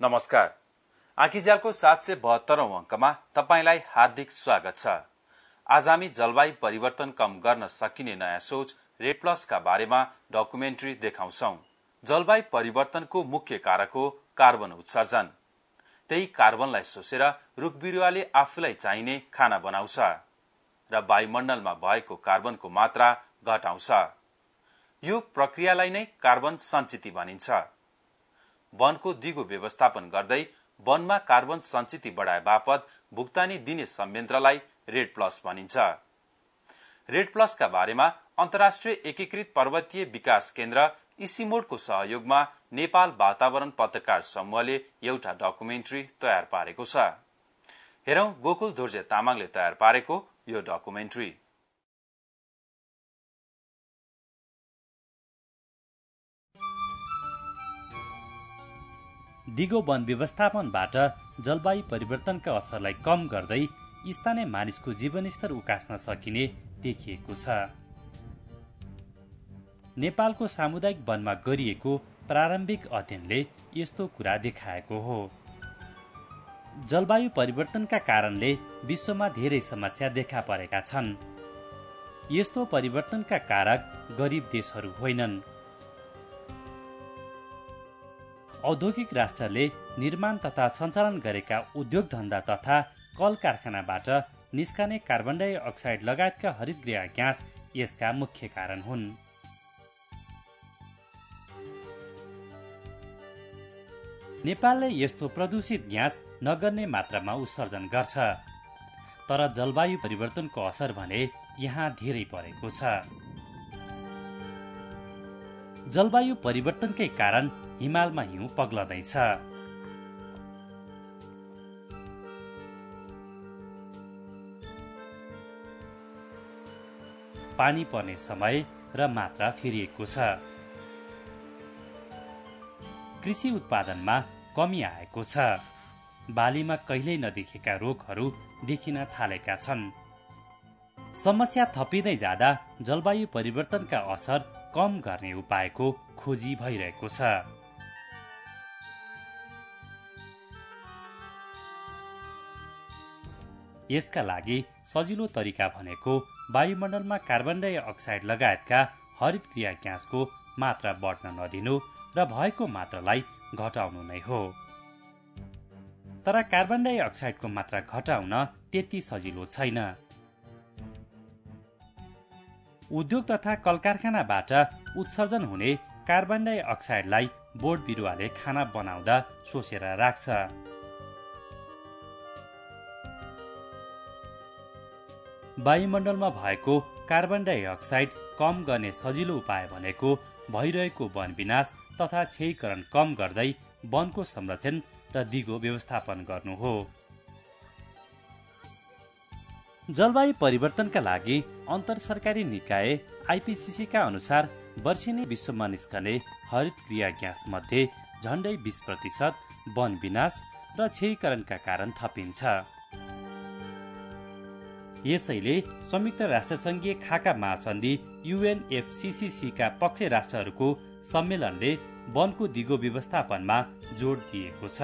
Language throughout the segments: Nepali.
नमस्कार। आँखीझ्यालको 772औं अङ्कमा तपाईलाई हार्दिक स्वागत छ। आज हामी जलवायु परिवर्तन कम गर्न सकिने नयाँ सोच रेड प्लसका बारेमा डकुमेन्ट्री देखाउँछौ। जलवायु परिवर्तनको मुख्य कारक हो कार्बन उत्सर्जन। त्यही कार्बनलाई शोषेर रुख बिरुवाले आफूलाई चाहिने खाना बनाउँछ र वायुमण्डलमा भएको कार्बनको मात्रा घटाउँछ। यो प्रक्रियालाई नै कार्बन सञ्चिति भनिन्छ। वनको दिगो व्यवस्थापन गर्दै वनमा कार्बन सञ्चिति बढाए बापत भुक्तानी दिने संयन्त्रलाई रेड प्लस भनिन्छ। रेड प्लसका बारेमा अन्तर्राष्ट्रिय एकीकृत पर्वतीय विकास केन्द्र इसिमोडको सहयोगमा नेपाल वातावरण पत्रकार समूहले एउटा डकुमेन्ट्री तयार पारेको छ। हेरौं गोकुल धुर्जे तामाङले तयार पारेको यो डकुमेन्ट्री। दिगो वन व्यवस्थापनबाट जलवायु परिवर्तनका असरलाई कम गर्दै स्थानीय मानिसको जीवनस्तर उकास्न सकिने देखिएको छ। नेपालको सामुदायिक वनमा गरिएको प्रारम्भिक अध्ययनले यस्तो कुरा देखाएको हो। जलवायु परिवर्तनका कारणले विश्वमा धेरै समस्या देखा परेका छन्। यस्तो परिवर्तनका कारक गरिब देशहरू होइनन्। औद्योगिक राष्ट्रले निर्माण तथा सञ्चालन गरेका उद्योग धन्दा तथा कल कारखानाबाट निस्कने कार्बन डाइअक्साइड लगायतका हरितगृह ग्यास यसका मुख्य कारण हुन्। नेपालले यस्तो प्रदूषित ग्यास नगर्ने मात्रामा उत्सर्जन गर्छ, तर जलवायु परिवर्तनको असर भने यहाँ धेरै परेको छ। जलवायु परिवर्तनकै कारण हिमालमा हिउँ पग्लदैछ। पानी पर्ने समय र मात्रा फेरिएको छ। कृषि उत्पादनमा कमी आएको छ। बालीमा कहिल्यै नदेखेका रोगहरू देखिन थालेका छन्। समस्या थपिँदै जाँदा जलवायु परिवर्तनका असर कम गर्ने उपायको खोजी भइरहेको छ। यसका लागि सजिलो तरिका भनेको वायुमण्डलमा कार्बन डाइअक्साइड लगायतका हरितगृह ग्यासको मात्रा बढ्न नदिनु र भएको मात्रालाई घटाउनु नै हो। तर कार्बन डाइअक्साइडको मात्रा घटाउन त्यति सजिलो छैन। उद्योग तथा कलकारखानाबाट उत्सर्जन हुने कार्बन डाइअक्साइडलाई बोट बिरुवाले खाना बनाउँदा शोषेर राख्छ। वायुमण्डलमा भएको कार्बन डाइअक्साइड कम गर्ने सजिलो उपाय भनेको भइरहेको वन विनाश तथा क्षयीकरण कम गर्दै वनको संरक्षण र दिगो व्यवस्थापन गर्नु हो। जलवायु परिवर्तनका लागि अन्तरसरकारी निकाय आइपीसीसी का अनुसार वर्षेनी विश्वमा निस्कने हरितगृह ग्यास मध्ये झण्डै 20% वन विनाश र क्षयीकरणका कारण थपिन्छ। यसैले संयुक्त राष्ट्रसङ्घीय खाका महासन्धि UNFCCC का पक्ष राष्ट्रहरूको सम्मेलनले वनको दिगो व्यवस्थापनमा जोड दिएको छ।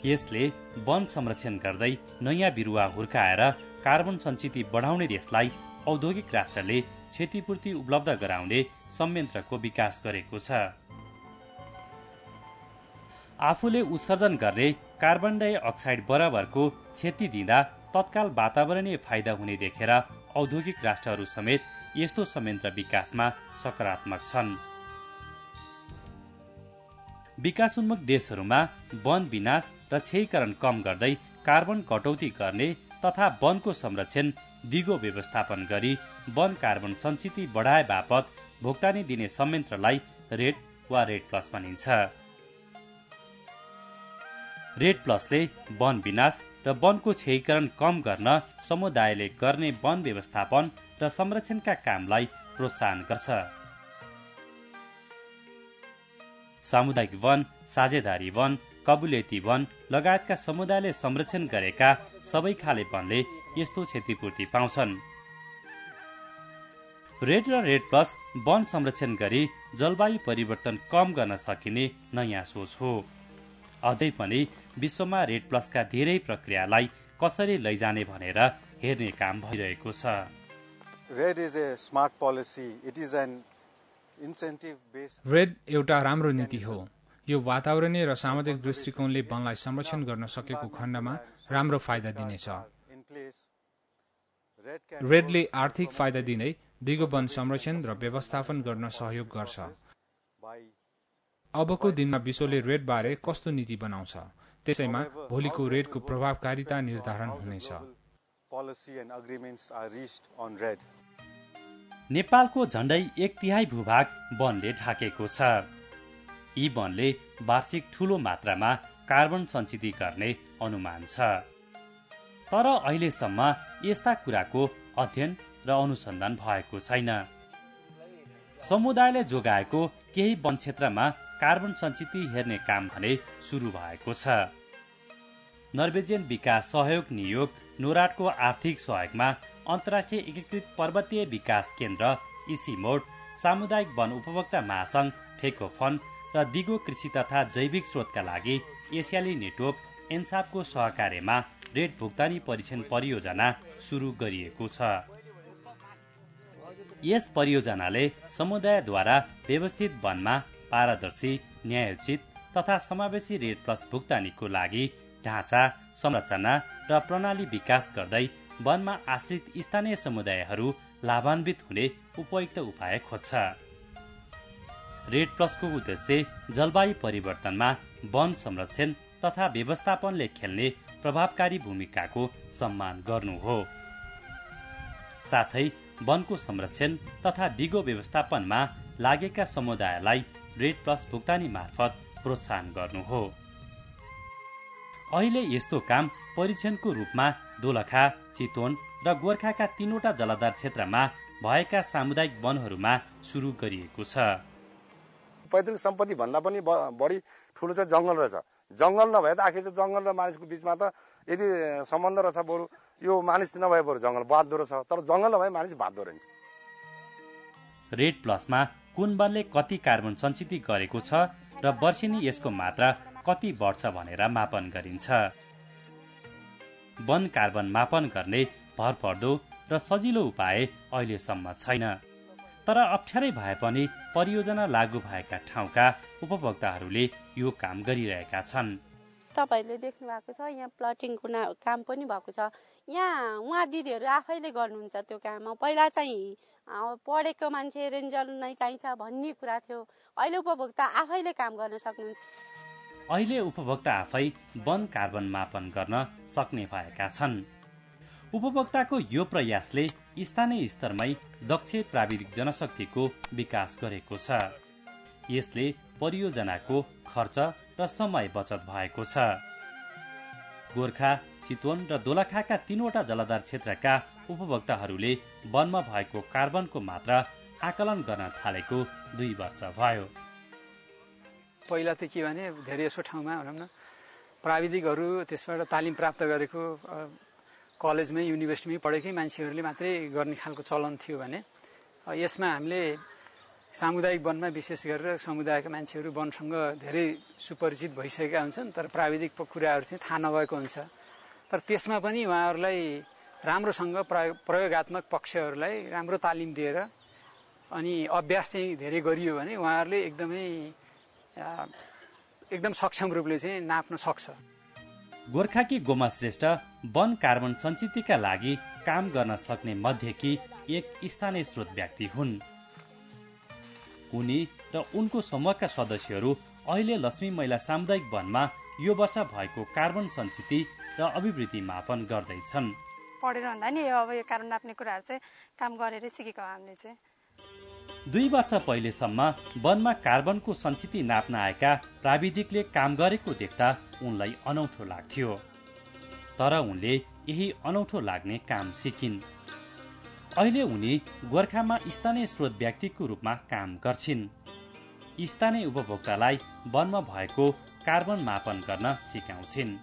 यसले वन संरक्षण गर्दै नयाँ बिरुवा हुर्काएर कार्बन सञ्चिति बढाउने देशलाई औद्योगिक राष्ट्रले क्षतिपूर्ति उपलब्ध गराउने संयन्त्रको विकास गरेको छ। आफूले उत्सर्जन गर्ने कार्बन डाइअक्साइड बराबरको क्षति दिँदा तत्काल वातावरणीय फाइदा हुने देखेर औद्योगिक राष्ट्रहरू समेत यस्तो संयन्त्र विकासमा सकारात्मक छन्। विकासोन्मुख देशहरूमा वन विनाश र क्षयीकरण कम गर्दै कार्बन कटौती गर्ने तथा वनको संरक्षण दिगो व्यवस्थापन गरी वन कार्बन सञ्चिति बढाए बापत भुक्तानी दिने संयन्त्रलाई रेड वा रेड प्लस भनिन्छ। रेड प्लसले वन विनाश र वनको क्षयीकरण कम गर्न समुदायले गर्ने वन व्यवस्थापन र संरक्षणका कामलाई प्रोत्साहन गर्छ। सामुदायिक वन, साझेदारी वन, कबुलेती वन लगायतका समुदायले संरक्षण गरेका सबै खाले वनले यस्तो क्षतिपूर्ति पाउँछन्। रेड र रेड प्लस वन संरक्षण गरी जलवायु परिवर्तन कम गर्न सकिने नयाँ सोच हो। अझै पनि विश्वमा रेड प्लसका धेरै प्रक्रियालाई कसरी लैजाने भनेर हेर्ने काम भइरहेको छ। रेड एउटा राम्रो नीति हो। यो वातावरणीय र सामाजिक दृष्टिकोणले वनलाई संरक्षण गर्न सकेको खण्डमा राम्रो फाइदा दिनेछ। रेडले आर्थिक फाइदा दिँदै दिगो वन संरक्षण र व्यवस्थापन गर्न सहयोग गर्छ। अबको दिनमा विश्वले रेड बारे कस्तो नीति बनाउँछ, त्यसैमा भोलिको रेडको प्रभावकारिता निर्धारण हुनेछ। नेपालको झण्डै 1/3 भूभाग वनले ढाकेको छ। यी वनले वार्षिक ठूलो मात्रामा कार्बन सञ्चित गर्ने अनुमान छ। तर अहिलेसम्म यस्ता कुराको अध्ययन र अनुसन्धान भएको छैन। समुदायले जोगाएको केही वन क्षेत्रमा कार्बन सञ्चित हेर्ने काम भने सुरु भएको छ। नर्वेजियन विकास सहयोग नियोग नोराडको आर्थिक सहयोगमा अन्तर्राष्ट्रिय एकीकृत पर्वतीय विकास केन्द्र इसिमोड, सामुदायिक वन उपभोक्ता महासंघ फेकोफन र दिगो कृषि तथा जैविक स्रोतका लागि एसियाली नेटवर्क एन्सापको सहकार्यमा रेड भुक्तानी परीक्षण परियोजना सुरु गरिएको छ। यस परियोजनाले समुदायद्वारा व्यवस्थित वनमा पारदर्शी, न्यायोचित तथा समावेशी रेड प्लस भुक्तानीको लागि ढाँचा, संरचना र प्रणाली विकास गर्दै वनमा आश्रित स्थानीय समुदायहरू लाभान्वित हुने उपयुक्त उपाय खोज्छ। रेड प्लसको उद्देश्य जलवायु परिवर्तनमा वन संरक्षण तथा व्यवस्थापनले खेल्ने प्रभावकारी भूमिकाको सम्मान गर्नु हो। साथै वनको संरक्षण तथा दिगो व्यवस्थापनमा लागेका समुदायलाई रेड प्लस भुक्तानी मार्फत प्रोत्साहन गर्नु हो। अहिले यस्तो काम परीक्षणको रूपमा दोलखा, चितवन र गोर्खाका 3वटा जलाधार क्षेत्रमा भएका सामुदायिक वनहरूमा सुरु गरिएको छ। पैतृक सम्पत्ति भन्दा पनि बढी ठुलो चाहिँ जङ्गल रहेछ। जङ्गल नभए त आखिर जङ्गल र मानिसको बीचमा त यदि सम्बन्ध रहेछ, बरु यो मानिस नभए बरु जङ्गल बाँध्दो रहेछ, तर जङ्गल नभए मानिस बाँध्दो रहन्छ। रेड प्लसमा कुन वनले कति कार्बन सञ्चित गरेको छ र वर्षेनी यसको मात्रा कति बढ्छ भनेर मापन गरिन्छ। वन कार्बन मापन गर्ने भरपर्दो र सजिलो उपाय अहिलेसम्म छैन। तर अप्ठ्यारै भए पनि परियोजना लागू भएका ठाउँका उपभोक्ताहरूले यो काम गरिरहेका छन्। तपाईहरूले देख्नु भएको छ, यहाँ प्लटिङको काम पनि भएको छ। यहाँ उहाँ दिदीहरू आफैले गर्नुहुन्छ त्यो काम। पहिला चाहिँ पढेको मान्छे रेन्जर नै चाहिन्छ भन्ने कुरा थियो। अहिले उपभोक्ता आफैले काम गर्न सक्नुहुन्छ। अहिले उपभोक्ता आफै वन कार्बन मापन गर्न सक्ने भएका छन्। उपभोक्ताको यो प्रयासले स्थानीय स्तरमै दक्ष प्राविधिक जनशक्तिको विकास गरेको छ। यसले परियोजनाको खर्च र समय बचत भएको छ। गोर्खा, चितवन र दोलखाका 3वटा जलाधार क्षेत्रका उपभोक्ताहरूले वनमा भएको कार्बनको मात्रा आकलन गर्न थालेको 2 वर्ष भयो। पहिला त के भने धेरै यसो ठाउँमा भनौँ न प्राविधिकहरू, त्यसबाट तालिम प्राप्त गरेको कलेजमै युनिभर्सिटीमै पढेकै मान्छेहरूले मात्रै गर्ने खालको चलन थियो भने यसमा हामीले सामुदायिक वनमा विशेष गरेर समुदायका मान्छेहरू वनसँग धेरै सुपरिचित भइसकेका हुन्छन्, तर प्राविधिक कुराहरू चाहिँ थाहा नभएको हुन्छ। तर त्यसमा पनि उहाँहरूलाई राम्रोसँग प्रयोगात्मक पक्षहरूलाई राम्रो तालिम दिएर अनि अभ्यास चाहिँ धेरै गरियो भने उहाँहरूले एकदम सक्षम रूपले चाहिँ नाप्न सक्छ। गोर्खाकी गोमा श्रेष्ठ वन कार्बन सञ्चितका लागि काम गर्न सक्ने मध्येकी एक स्थानीय स्रोत व्यक्ति हुन्। उनी र उनको समूहका सदस्यहरू अहिले लक्ष्मी महिला सामुदायिक वनमा यो वर्ष भएको कार्बन सञ्चित र अभिवृद्धि मापन गर्दैछन्। पढेर भन्दा नि अब यो कार्बन नाप्ने कुराहरू चाहिँ काम गरेर सिकेको हामीले चाहिँ 2 वर्ष पहिलेसम्म वनमा कार्बनको सञ्चित नाप्न आएका प्राविधिकले काम गरेको देख्दा उनलाई अनौठो लाग्थ्यो। तर उनले यही अनौठो लाग्ने काम सिकिन्। अहिले उनी गोर्खामा स्थानीय स्रोत व्यक्तिको रूपमा काम गर्छिन्। स्थानीय उपभोक्तालाई वनमा भएको कार्बन मापन गर्न सिकाउँछिन्।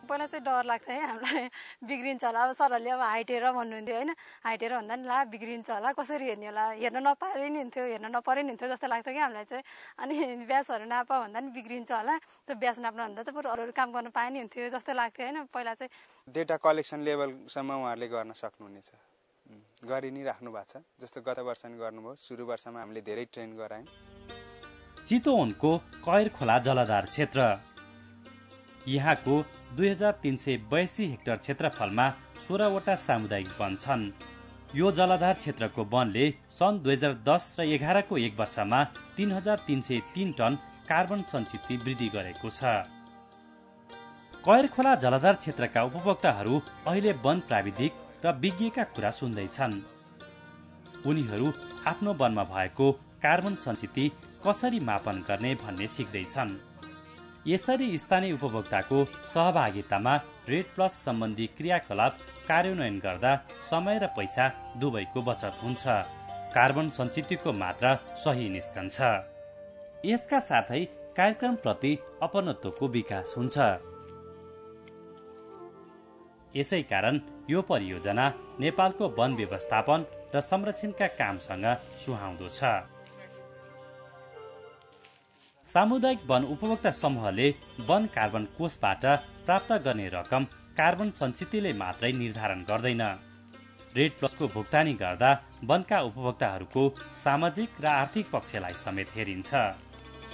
पहिला चाहिँ डर लाग्थ्यो है हामीलाई बिग्रिन्छ होला अब सरहरूले अब हाइटेर भन्नुहुन्थ्यो होइन हाइटेर भन्दा नि ला बिग्रिन्छ होला कसरी हेर्ने होला हेर्न नपारे नि हुन्थ्यो हेर्न नपरे नि हुन्थ्यो जस्तो लाग्थ्यो कि हामीलाई चाहिँ अनि ब्यासहरू नापा भन्दा नि बिग्रिन्छ होला त्यो ब्यास नाप्नु भन्दा त बरु अरू काम गर्न पाए नि हुन्थ्यो जस्तो लाग्थ्यो होइन पहिला चाहिँ डेटा कलेक्सन लेभलसम्म उहाँहरूले गर्न सक्नुहुनेछ गरि नै राख्नु भएको छ जस्तो गत वर्ष नि गर्नुभयो सुरु वर्षमा हामीले धेरै ट्रेन गरायौँ चितवनको कयर खोला जलाधार क्षेत्र यहाँको 2382 हेक्टर क्षेत्रफलमा 16वटा सामुदायिक वन छन् यो जलाधार क्षेत्रको वनले सन् 2010 र 11 को एक वर्षमा 3303 टन कार्बन सञ्चित वृद्धि गरेको छ कयर खोला जलाधार क्षेत्रका उपभोक्ताहरू अहिले वन प्राविधिक र विज्ञका कुरा सुन्दैछन् उनीहरू आफ्नो वनमा भएको कार्बन सञ्चित कसरी मापन गर्ने भन्ने सिक्दैछन् यसरी स्थानीय उपभोक्ताको सहभागितामा रेड प्लस सम्बन्धी क्रियाकलाप कार्यान्वयन गर्दा समय र पैसा दुवैको बचत हुन्छ कार्बन सञ्चितको मात्रा सही निस्कन्छ यसका साथै कार्यक्रमप्रति अपनत्वको विकास हुन्छ यसै कारण यो परियोजना नेपालको वन व्यवस्थापन र संरक्षणका कामसँग सुहाउँदो छ सामुदायिक वन उपभोक्ता समूहले वन कार्बन कोषबाट प्राप्त गर्ने रकम कार्बन सञ्चितले मात्रै निर्धारण गर्दैन रेड प्लसको भुक्तानी गर्दा वनका उपभोक्ताहरूको सामाजिक र आर्थिक पक्षलाई समेत हेरिन्छ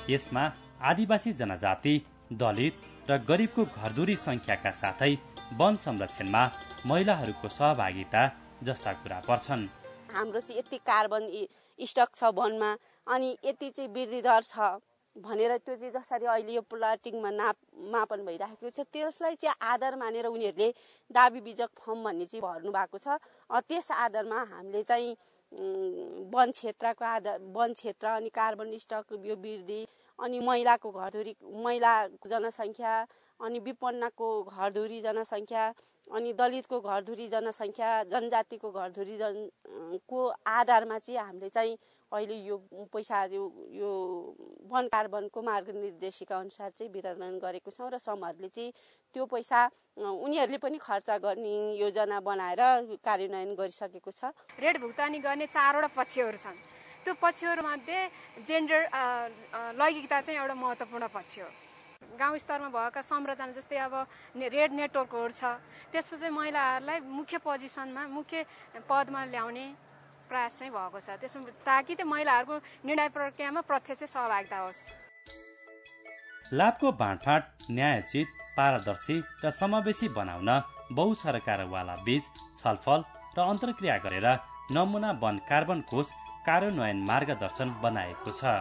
यसमा आदिवासी जनजाति दलित र गरिबको घरधुरी संख्याका साथै वन संरक्षणमा महिलाहरूको सहभागिता जस्ता कुरा पर्छन् हाम्रो चाहिँ यति कार्बन स्टक छ वनमा अनि यति चाहिँ वृद्धि दर छ भनेर त्यो चाहिँ जसरी अहिले यो प्लटिङमा मापन भइराखेको छ त्यसलाई चाहिँ आधार मानेर उनीहरूले दाबी बिजक फर्म भन्ने चाहिँ भर्नु भएको छ त्यस आधारमा हामीले चाहिँ वन क्षेत्रको आधार वन क्षेत्र अनि कार्बन स्टक यो वृद्धि अनि महिलाको घरधुरी महिलाको जनसङ्ख्या अनि विपन्नको घरधुरी जनसङ्ख्या अनि दलितको घरधुरी जनसङ्ख्या जनजातिको घरधुरी को आधारमा चाहिँ हामीले चाहिँ अहिले यो पैसा यो वन कार्बनको मार्गनिर्देशिका अनुसार चाहिँ वितरण गरेको छौँ र समूहहरूले चाहिँ त्यो पैसा उनीहरूले पनि खर्च गर्ने योजना बनाएर कार्यान्वयन गरिसकेको छ रेट भुक्तानी गर्ने 4वटा पक्षहरू छन् त्यो पक्षहरूमध्ये जेन्डर लैङ्गिकता चाहिँ एउटा महत्त्वपूर्ण पक्ष हो गाउँ स्तरमा भएका संरचना जस्तै अब रेड नेटवर्कहरू छ त्यसको चाहिँ महिलाहरूलाई मुख्य पोजिसनमा मुख्य पदमा ल्याउने प्रयास चाहिँ भएको छ त्यसमा ताकि त्यो महिलाहरूको निर्णय प्रक्रियामा प्रत्यक्ष सहभागिता होस् लाभको बाँडफाँड न्यायोचित पारदर्शी र समावेशी बनाउन बहुसरकारवाला बीच छलफल र अन्तर्क्रिया गरेर नमुना वन कार्बन कोष कार्यान्वयन मार्गदर्शन बनाएको छ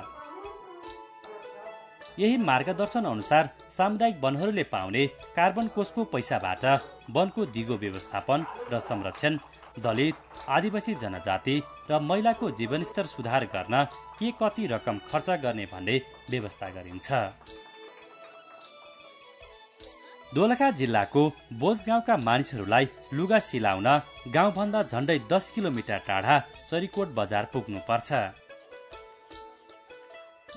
यही मार्गदर्शन अनुसार सामुदायिक वनहरूले पाउने कार्बन कोषको पैसाबाट वनको दिगो व्यवस्थापन र संरक्षण दलित आदिवासी जनजाति र महिलाको जीवनस्तर सुधार गर्न के कति रकम खर्च गर्ने भन्ने व्यवस्था गरिन्छ दोलखा जिल्लाको बोझ गाउँका मानिसहरूलाई लुगा सिलाउन गाउँभन्दा झण्डै 10 किलोमिटर टाढा चरीकोट बजार पुग्नुपर्छ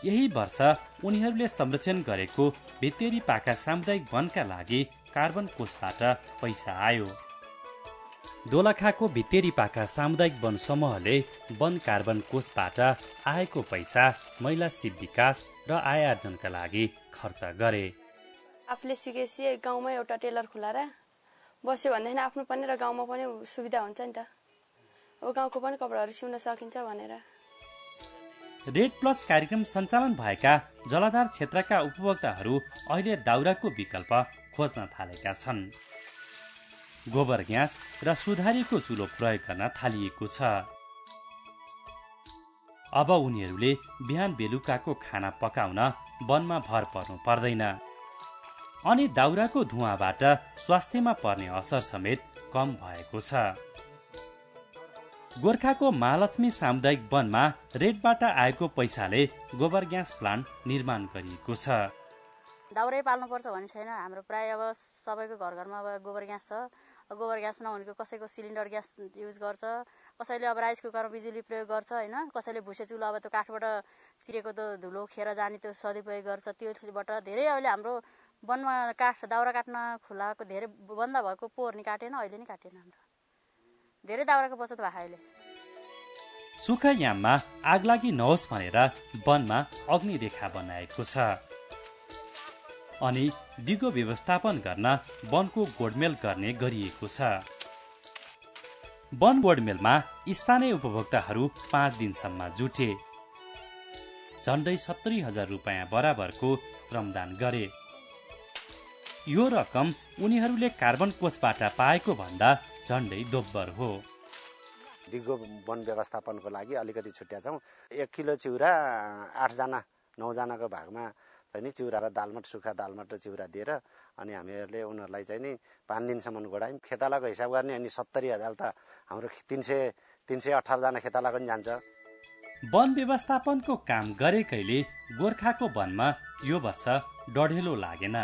यही वर्ष उनीहरूले संरक्षण गरेको भित्तेरी पाका सामुदायिक वनका लागि कार्बन कोषबाट पैसा आयो दोलखाको भित्तेरी पाका सामुदायिक वन समूहले वन कार्बन कोषबाट आएको पैसा महिला शिव विकास र आय आर्जनका लागि खर्च गरे आफूले सिकेपछि गाउँमा एउटा टेलर खुलाएर बस्यो भनेदेखि आफ्नो पनि र गाउँमा पनि सुविधा हुन्छ नि त अब गाउँको पनि कपडाहरू सिउन सकिन्छ भनेर रेड प्लस कार्यक्रम सञ्चालन भएका जलाधार क्षेत्रका उपभोक्ताहरू अहिले दाउराको विकल्प खोज्न थालेका छन् गोबर ग्यास र सुधारिएको चुलो प्रयोग गर्न थालिएको छ अब उनीहरूले बिहान बेलुकाको खाना पकाउन वनमा भर पर्नु पर्दैन अनि दाउराको धुवाँबाट स्वास्थ्यमा पर्ने असर समेत कम भएको छ गोर्खाको महालक्ष्मी सामुदायिक वनमा रेडबाट आएको पैसाले गोबर ग्यास प्लान्ट निर्माण गरिएको छ दाउरै पाल्नुपर्छ भन्ने छैन हाम्रो प्राय अब सबैको घर घरमा अब गोबर ग्यास छ गोबर ग्यास नहुनेको कसैको सिलिन्डर ग्यास युज गर्छ कसैले अब राइस कुकरमा बिजुली प्रयोग गर्छ हैन कसैले भुसे चुलो अब त्यो काठबाट चिरेको त धुलो खेर जाने त्यो सदुपयोग गर्छ त्यसबाट धेरै अहिले हाम्रो वनमा काठ दाउरा काट्न खुलाको धेरै बन्द भएको पोहोर नि काटेन, अहिले नि काटेन। हाम्रो धेरै दाउराको बचत भएको अहिले। सुक्खा याममा आगलागी नहोस् भनेर वनमा अग्निरेखा बनाएको छ अनि दिगो व्यवस्थापन गर्न वनको गोडमेल गर्ने गरिएको छ। वन गोडमेलमा स्थानीय उपभोक्ताहरू 5 दिनसम्म जुटे। झण्डै 70,000 रुपियाँ बराबरको श्रमदान गरे। यो रकम उनीहरूले कार्बन कोषबाट पाएको भन्दा झण्डै दोब्बर हो। दिगो वन व्यवस्थापनको लागि अलिकति छुट्या छौँ। 1 किलो चिउरा 8 जना 9 जनाको भागमा चाहिँ नि चिउरा र दालमट, सुक्खा दालमट र चिउरा दिएर अनि हामीहरूले उनीहरूलाई चाहिँ नि 5 दिनसम्म गोडायौँ। खेतालाको हिसाब गर्ने अनि 70,000 त हाम्रो 318 जना खेताला पनि जान्छ। वन व्यवस्थापनको काम गरेकैले गोर्खाको वनमा यो वर्ष डढेलो लागेन।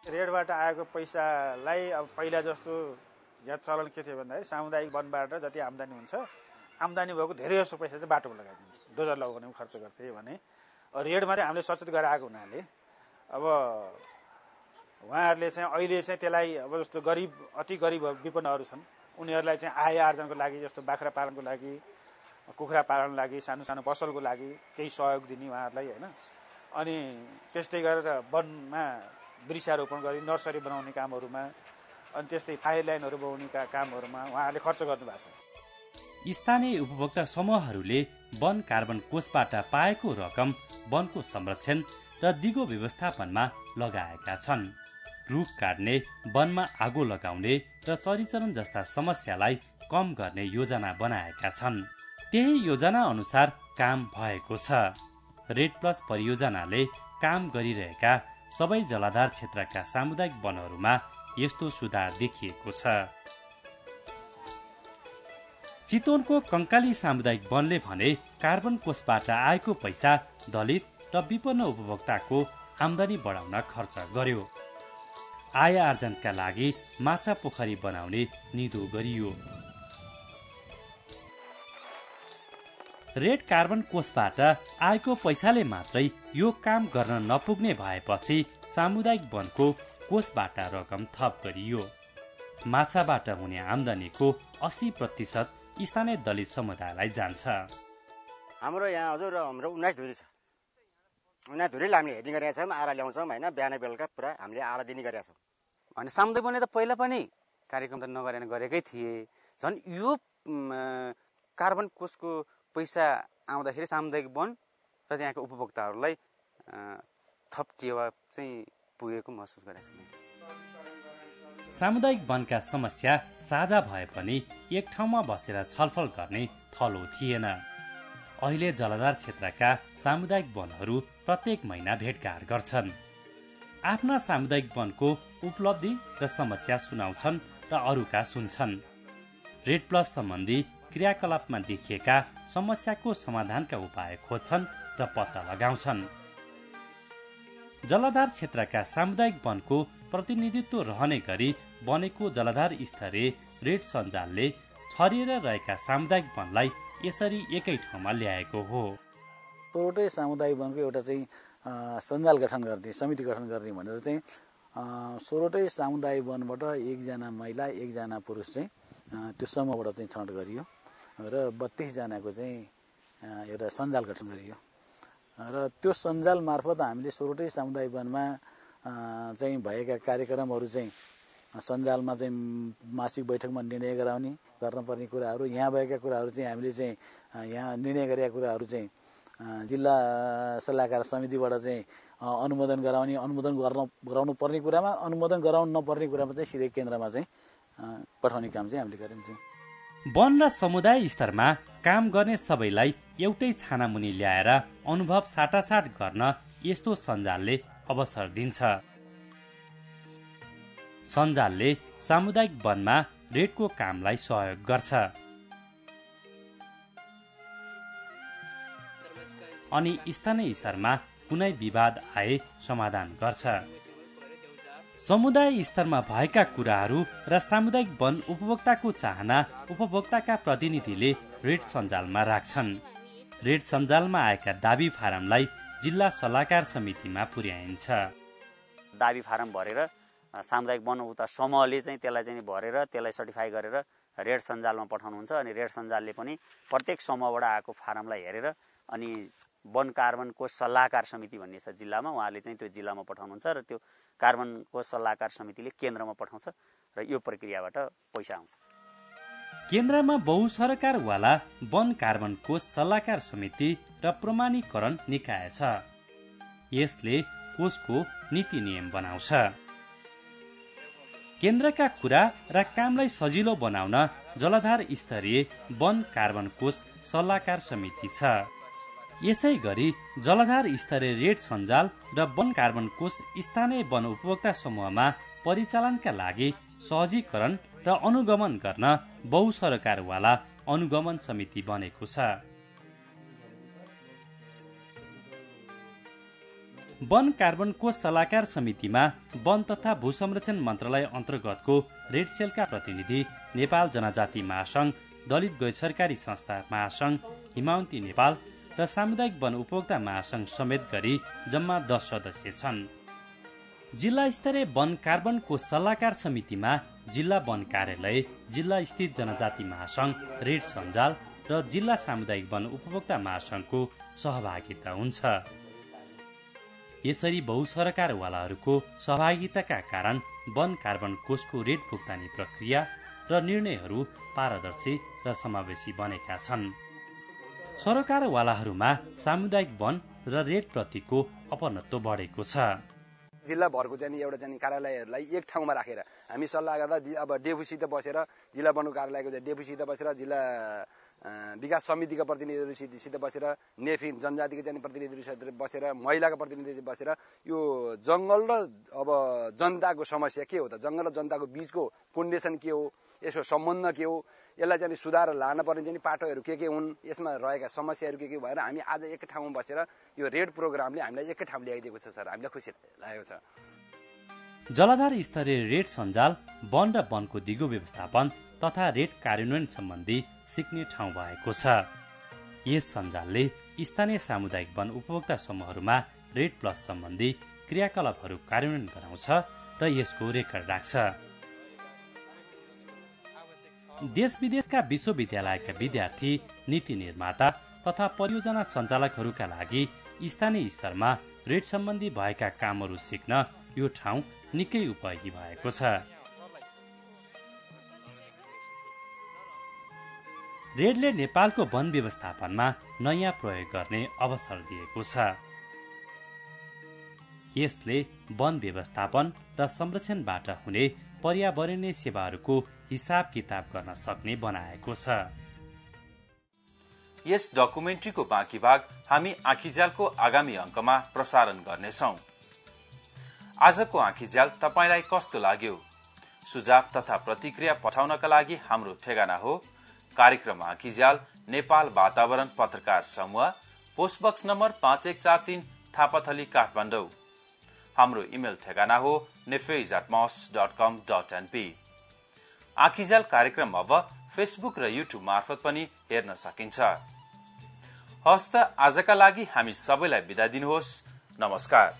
रेडबाट आएको पैसालाई अब पहिला जस्तो यहाँ चलन के थियो भन्दाखेरि सामुदायिक वनबाट जति आम्दानी हुन्छ, आम्दानी भएको धेरै जसो पैसा चाहिँ बाटोमा लगाइदिने, डोजर लगाउने खर्च गर्थे भने रेडमा चाहिँ हामीले सचेत गरेर आएको हुनाले अब उहाँहरूले चाहिँ अहिले चाहिँ त्यसलाई अब जस्तो गरिब अति गरिब विपन्नहरू छन् उनीहरूलाई चाहिँ आय आर्जनको लागि जस्तो बाख्रा पालनको लागि, कुखुरा पालनको लागि, सानो सानो पसलको लागि केही सहयोग दिने उहाँहरूलाई होइन। अनि त्यस्तै गरेर वनमा वृक्षारोपण गरी नर्सरी बनाउने कामहरूमा अनि त्यस्तै फायर लाइनहरू बनाउने कामहरूमा उहाँहरूले खर्च गर्नुभएको छ। स्थानीय उपभोक्ता समूहहरूले वन कार्बन कोषबाट पाएको रकम वनको संरक्षण र दिगो व्यवस्थापनमा लगाएका छन्। रुख काट्ने, वनमा आगो लगाउने र चरीचरण जस्ता समस्यालाई कम गर्ने योजना बनाएका छन्। त्यही योजना अनुसार काम भएको छ। रेड प्लस परियोजनाले काम गरिरहेका सबै जलाधार क्षेत्रका सामुदायिक वनहरूमा यस्तो सुधार देखिएको छ। चितवनको कंकाली सामुदायिक वनले भने कार्बन कोषबाट आएको पैसा दलित र विपन्न उपभोक्ताको आमदानी बढाउन खर्च गर्यो। आय आर्जनका लागि माछा पोखरी बनाउने निधो गरियो। रेड कार्बन कोषबाट आएको पैसाले मात्रै यो काम गर्न नपुग्ने भएपछि सामुदायिक वनको कोषबाट रकम थप गरियो। माछाबाट हुने आमदानीको 80% स्थानीय दलित समुदायलाई जान्छ। हाम्रो यहाँ हजुर हाम्रो 19 धुरी छ। 19 धुरीले हामीले हेर्ने गरेका छौँ, आरा ल्याउँछौँ होइन। बिहान बेलुका पुरा हामीले आरा दिने गरेका छौँ। अनि सामुदायिक वनले त पहिला पनि कार्यक्रम त नगरेर गरेकै थिए। झन् यो कार्बन कोषको पैसा आउँदाखेरि सामुदायिक वन र त्यहाँको उपभोक्ताहरूलाई थप टेवा चाहिँ पुगेको महसुस गरेको छु। सामुदायिक वनका समस्या साझा भए पनि एक ठाउँमा बसेर छलफल गर्ने थलो थिएन। अहिले जलाधार क्षेत्रका सामुदायिक वनहरू प्रत्येक महिना भेटघाट गर्छन्। आफ्ना सामुदायिक वनको उपलब्धि र समस्या सुनाउँछन् र अरूका सुन्छन्। रेड प्लस सम्बन्धी क्रियाकलापमा देखिएका समस्याको समाधानका उपाय खोज्छन् र पत्ता लगाउँछन्। जलाधार क्षेत्रका सामुदायिक वनको प्रतिनिधित्व रहने गरी बनेको जलाधार स्तरीय रेड सञ्जालले छरिएर रहेका सामुदायिक वनलाई यसरी एकै ठाउँमा ल्याएको हो। सोरोटै सामुदायिक वनको एउटा चाहिँ सञ्जाल गठन गर्ने, समिति गठन गर्ने भनेर चाहिँ सोरोटै सामुदायिक वनबाट 1 जना महिला 1 जना पुरुष चाहिँ त्यो समूहबाट चाहिँ छनौट गरियो र 32 जनाको चाहिँ एउटा सञ्जाल गठन गरियो र त्यो सञ्जाल मार्फत हामीले सोरोटै सामुदायिक वनमा चाहिँ भएका कार्यक्रमहरू चाहिँ सञ्जालमा चाहिँ मासिक बैठकमा निर्णय गराउने गर्नुपर्ने कुराहरू, यहाँ भएका कुराहरू चाहिँ हामीले चाहिँ यहाँ निर्णय गरेका कुराहरू चाहिँ जिल्ला सल्लाहकार समितिबाट चाहिँ अनुमोदन गराउने, अनुमोदन गराउनु पर्ने कुरामा, अनुमोदन गराउनु नपर्ने कुरामा चाहिँ सिधै केन्द्रमा चाहिँ पठाउने काम चाहिँ हामीले गर्यौँ। वन र समुदाय स्तरमा काम गर्ने सबैलाई एउटै छानामुनि ल्याएर अनुभव साटासाट गर्न यस्तो सञ्जालले अवसर दिन्छ। सञ्जालले सामुदायिक वनमा रेडको कामलाई सहयोग गर्छ अनि स्थानीय स्तरमा कुनै विवाद आए समाधान गर्छ। समुदाय स्तरमा भएका कुराहरू र सामुदायिक वन उपभोक्ताको चाहना उपभोक्ताका प्रतिनिधिले रेड सञ्जालमा राख्छन्। रेड सञ्जालमा आएका दाबी फारमलाई जिल्ला सल्लाहकार समितिमा पुर्याइन्छ। दाबी फारम भरेर सामुदायिक वन उपभोक्ता समूहले चाहिँ त्यसलाई चाहिँ भरेर त्यसलाई सर्टिफाई गरेर रेड सञ्जालमा पठाउनुहुन्छ अनि रेड सञ्जालले पनि प्रत्येक समूहबाट आएको फारमलाई हेरेर अनि वन कार्बनको सल्लाहकार समिति भन्ने छ जिल्लामा, उहाँले चाहिँ त्यो जिल्लामा पठाउनुहुन्छ र त्यो कार्बनको सल्लाहकार समितिले केन्द्रमा पठाउँछ र यो प्रक्रियाबाट पैसा आउँछ। केन्द्रमा बहुसरकारवाला वन कार्बन कोष सल्लाहकार समिति र प्रमाणीकरण निकाय छ। यसले कोषको नीति नियम बनाउँछ। केन्द्रका कुरा र कामलाई सजिलो बनाउन जलधार स्तरीय वन कार्बन कोष सल्लाहकार समिति छ। यसै गरी जलधार स्तरीय रेड सञ्जाल र वन कार्बन कोष स्थानीय वन उपभोक्ता समूहमा परिचालनका लागि सहजीकरण र अनुगमन गर्न बहुसरकारवाला अनुगमन समिति बनेको छ। वन कार्बन कोष सल्लाहकार समितिमा वन तथा भू संरक्षण मन्त्रालय अन्तर्गतको रेड सेलका प्रतिनिधि, नेपाल जनजाति महासंघ, दलित गैर सरकारी संस्था महासंघ, हिमावन्ती नेपाल र सामुदायिक वन उपभोक्ता महासंघ समेत गरी जम्मा 10 सदस्य छन्। जिल्ला स्तरीय वन कार्बन कोष सल्लाहकार समितिमा जिल्ला वन कार्यालय, जिल्ला स्थित जनजाति महासंघ, रेड सञ्जाल र जिल्ला सामुदायिक वन उपभोक्ता महासंघको सहभागिता हुन्छ। यसरी बहुसरकारवालाहरूको सहभागिताका कारण वन कार्बन कोषको रेड भुक्तानी प्रक्रिया र निर्णयहरू पारदर्शी र समावेशी बनेका छन्। सरकारवालाहरूमा सामुदायिक वन र रेड प्रतिको अपनत्व बढेको छ। जिल्ला भरको चाहिँ एउटा चाहिँ कार्यालयहरूलाई एक ठाउँमा राखेर हामी सल्लाह गर्दा अब डेपुसित बसेर जिल्ला वन कार्यालयको डेपुसित बसेर जिल्ला विकास समितिका प्रतिनिधिहरूसित बसेर नेफिन जनजातिको चाहिँ प्रतिनिधिहरूसित बसेर महिलाका प्रतिनिधिहरू बसेर यो जङ्गल र अब जनताको समस्या के हो त, जङ्गल र जनताको बीचको कन्डिसन के हो, यसको सम्बन्ध के हो, यसलाई चाहिँ सुधार लान पर्ने चाहिँ पाटोहरू के हुन्, यसमा रहेका समस्याहरू के भएर हामी आज एक ठाउँमा बसेर यो रेड प्रोग्रामले हामीलाई एकै ठाउँ ल्याइदिएको छ सर, हामीलाई खुसी लागेको छ। जलधार स्तरीय रेड सञ्जाल वन र वनको दिगो व्यवस्थापन तथा रेड कार्यान्वयन सम्बन्धी सिक्ने ठाउँ भएको छ। यस सञ्जालले स्थानीय सामुदायिक वन उपभोक्ता समूहहरूमा रेड प्लस सम्बन्धी क्रियाकलापहरू कार्यान्वयन गराउँछ र यसको रेकर्ड राख्छ। देश विदेशका विश्वविद्यालयका विद्यार्थी, नीति निर्माता तथा परियोजना सञ्चालकहरूका लागि स्थानीय स्तरमा रेड सम्बन्धी भएका कामहरू सिक्न यो ठाउँ निकै उपयोगी भएको छ। रेडले नेपालको वन व्यवस्थापनमा नयाँ प्रयोग गर्ने अवसर दिएको छ। यसले वन व्यवस्थापन र संरक्षणबाट हुने पर्यावरणीय सेवाहरूको हिसाब किताब गर्न सक्ने बनाएको छ। यस डकुमेन्ट्रीको बाँकी भाग हामी आँखीझ्यालको आगामी अङ्कमा प्रसारण गर्नेछौं। आजको आँखीझ्याल तपाईलाई कस्तो लाग्यो? सुझाव तथा प्रतिक्रिया पठाउनका लागि हाम्रो ठेगाना हो कार्यक्रम आँखीझ्याल, नेपाल वातावरण पत्रकार समूह, पोस्टबक्स नम्बर 5143 थापाथली, काठमाडौँ। हाम्रो इमेल ठेगाना हो nephase@mos.com.np। आँखीझ्याल कार्यक्रम अब फेसबुक र युट्युब मार्फत पनि हेर्न सकिन्छ। हस्त आजका लागि हामी सबैलाई बिदा दिनुहोस्। नमस्कार।